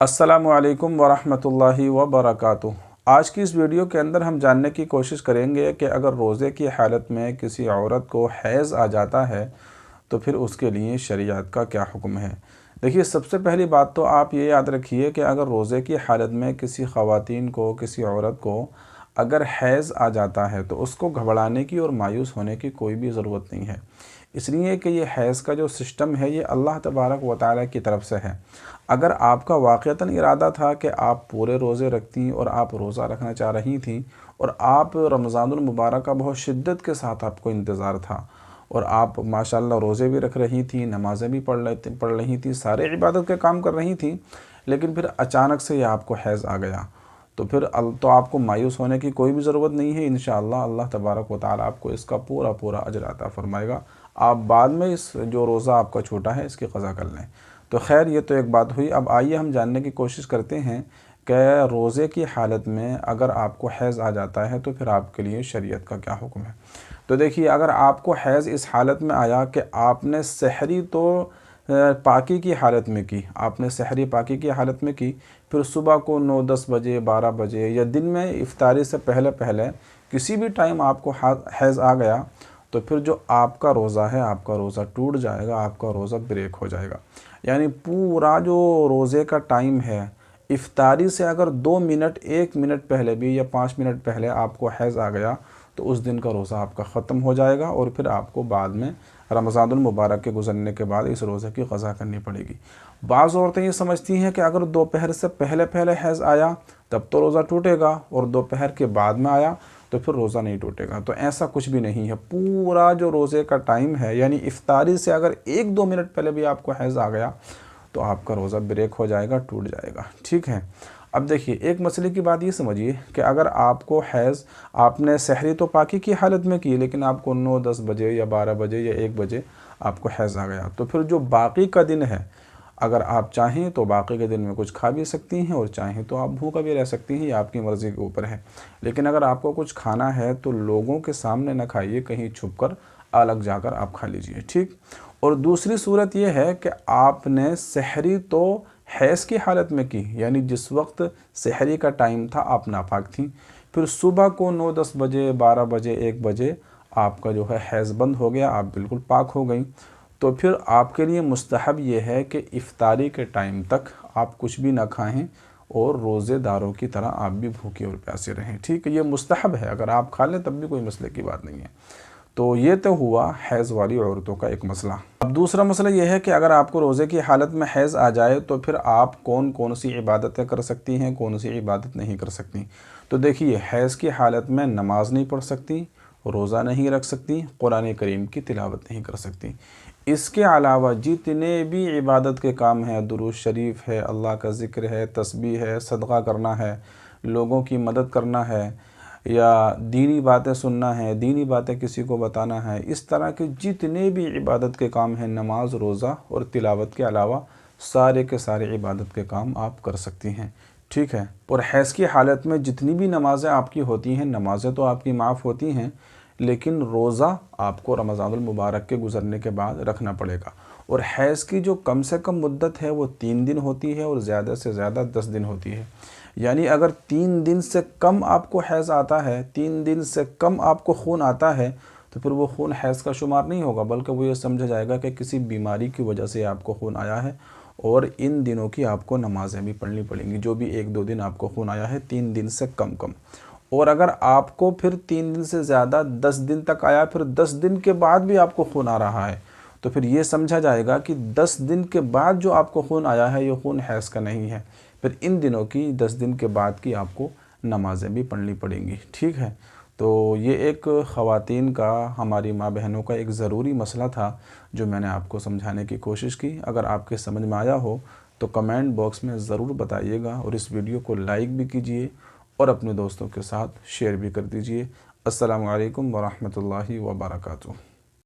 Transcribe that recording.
अस्सलामुअलैकुम वरहमतुल्लाहि वबरकातुहू। आज की इस वीडियो के अंदर हम जानने की कोशिश करेंगे कि अगर रोज़े की हालत में किसी औरत को हैज़ आ जाता है तो फिर उसके लिए शरीयत का क्या हुक्म है। देखिए, सबसे पहली बात तो आप ये याद रखिए कि अगर रोज़े की हालत में किसी ख़वातीन को, किसी औरत को अगर हैज़ आ जाता है तो उसको घबराने की और मायूस होने की कोई भी ज़रूरत नहीं है। इसलिए कि ये हैज़ का जो सिस्टम है ये अल्लाह तबारक व तआला की तरफ से है। अगर आपका वाक़तन इरादा था कि आप पूरे रोज़े रखती और आप रोज़ा रखना चाह रही थी और आप रमज़ानुल मुबारक का बहुत शिद्दत के साथ आपको इंतज़ार था और आप माशाअल्लाह रोज़े भी रख रही थी, नमाज़ें भी पढ़ रही थी, सारे इबादत के काम कर रही थी, लेकिन फिर अचानक से ये आपको हैज़ आ गया तो फिर तो आपको मायूस होने की कोई भी ज़रूरत नहीं है। इंशाअल्लाह अल्लाह तबारक व तआला आपको इसका पूरा पूरा अजर अता फ़रमाएगा। आप बाद में इस जो रोज़ा आपका छूटा है इसकी क़ज़ा कर लें। तो खैर, ये तो एक बात हुई। अब आइए हम जानने की कोशिश करते हैं कि रोज़े की हालत में अगर आपको हैज़ आ जाता है तो फिर आपके लिए शरीयत का क्या हुक्म है। तो देखिए, अगर आपको हैज़ इस हालत में आया कि आपने सहरी तो पाकी की हालत में की, आपने सहरी पाकी की हालत में की, फिर सुबह को 9-10 बजे, 12 बजे या दिन में इफ्तारी से पहले पहले किसी भी टाइम आपको हैज़ आ गया तो फिर जो आपका रोज़ा है, आपका रोज़ा टूट जाएगा, आपका रोज़ा ब्रेक हो जाएगा। यानी पूरा जो रोज़े का टाइम है, इफ्तारी से अगर 2 मिनट, 1 मिनट पहले भी या 5 मिनट पहले आपको हैज़ आ गया तो उस दिन का रोज़ा आपका ख़त्म हो जाएगा और फिर आपको बाद में रमज़ानुल मुबारक के गुज़रने के बाद इस रोज़े की क़ज़ा करनी पड़ेगी। बाज़ औरतें ये समझती हैं कि अगर दोपहर से पहले पहले हैज़ आया तब तो रोज़ा टूटेगा और दोपहर के बाद में आया तो फिर रोज़ा नहीं टूटेगा। तो ऐसा कुछ भी नहीं है। पूरा जो रोज़े का टाइम है, यानी इफ्तारी से अगर 1-2 मिनट पहले भी आपको हैज़ आ गया तो आपका रोज़ा ब्रेक हो जाएगा, टूट जाएगा। ठीक है। अब देखिए, एक मसले की बात ये समझिए कि अगर आपको हैज़, आपने सहरी तो पाकी की हालत में की, लेकिन आपको 9-10 बजे या 12 बजे या 1 बजे आपको हैज़ आ गया तो फिर जो बाकी का दिन है, अगर आप चाहें तो बाकी के दिन में कुछ खा भी सकती हैं और चाहें तो आप भूखा भी रह सकती हैं, ये आपकी मर्ज़ी के ऊपर है। लेकिन अगर आपको कुछ खाना है तो लोगों के सामने ना खाइए, कहीं छुपकर अलग जाकर आप खा लीजिए। ठीक। और दूसरी सूरत ये है कि आपने सहरी तो हैज़ की हालत में की, यानी जिस वक्त सहरी का टाइम था आप नापाक थी, फिर सुबह को 9-10 बजे, 12 बजे, 1 बजे आपका जो है हैज़ बंद हो गया, आप बिल्कुल पाक हो गई, तो फिर आपके लिए मुस्तहब ये है कि इफ्तारी के टाइम तक आप कुछ भी ना खाएं और रोज़ेदारों की तरह आप भी भूखे और प्यासे रहें। ठीक है, ये मुस्तहब है, अगर आप खा लें तब भी कोई मसले की बात नहीं है। तो ये तो हुआ हैज़ वाली औरतों का एक मसला। अब दूसरा मसला ये है कि अगर आपको रोज़े की हालत में हैज़ आ जाए तो फिर आप कौन कौन सी इबादतें कर सकती हैं, कौन सी इबादत नहीं कर सकती। तो देखिए, हैज़ की हालत में नमाज नहीं पढ़ सकती, रोज़ा नहीं रख सकती, कुरान करीम की तिलावत नहीं कर सकती। इसके अलावा जितने भी इबादत के काम हैं, दुरूद शरीफ है, अल्लाह का ज़िक्र है, तस्बीह है, सदका करना है, लोगों की मदद करना है या दीनी बातें सुनना है, दीनी बातें किसी को बताना है, इस तरह के जितने भी इबादत के काम हैं, नमाज, रोज़ा और तिलावत के अलावा सारे के सारे इबादत के काम आप कर सकती हैं। ठीक है। और हैज़ की हालत में जितनी भी नमाज़ें आपकी होती हैं, नमाज़ें तो आपकी माफ़ होती हैं, लेकिन रोज़ा आपको रमज़ानुल मुबारक के गुज़रने के बाद रखना पड़ेगा। और हैज़ की जो कम से कम मुद्दत है वो 3 दिन होती है और ज़्यादा से ज़्यादा 10 दिन होती है। यानी अगर 3 दिन से कम आपको हैज़ आता है, 3 दिन से कम आपको खून आता है, तो फिर वो खून हैज़ का शुमार नहीं होगा, बल्कि वो ये समझा जाएगा कि किसी बीमारी की वजह से आपको खून आया है और इन दिनों की आपको नमाज़ें भी पढ़नी पड़ेंगी। जो भी 1-2 दिन आपको खून आया है, 3 दिन से कम कम। और अगर आपको फिर 3 दिन से ज़्यादा 10 दिन तक आया, फिर 10 दिन के बाद भी आपको खून आ रहा है, तो फिर ये समझा जाएगा कि 10 दिन के बाद जो आपको खून आया है ये खून हैज़ का नहीं है। फिर इन दिनों की 10 दिन के बाद की आपको नमाज़ें भी पढ़नी पड़ेंगी। ठीक है। तो ये एक ख़वातीन का, हमारी माँ बहनों का एक ज़रूरी मसला था जो मैंने आपको समझाने की कोशिश की। अगर आपके समझ में आया हो तो कमेंट बॉक्स में ज़रूर बताइएगा और इस वीडियो को लाइक भी कीजिए और अपने दोस्तों के साथ शेयर भी कर दीजिए। अस्सलामु अलैकुम वरहमतुल्लाहि वबरकातुहू।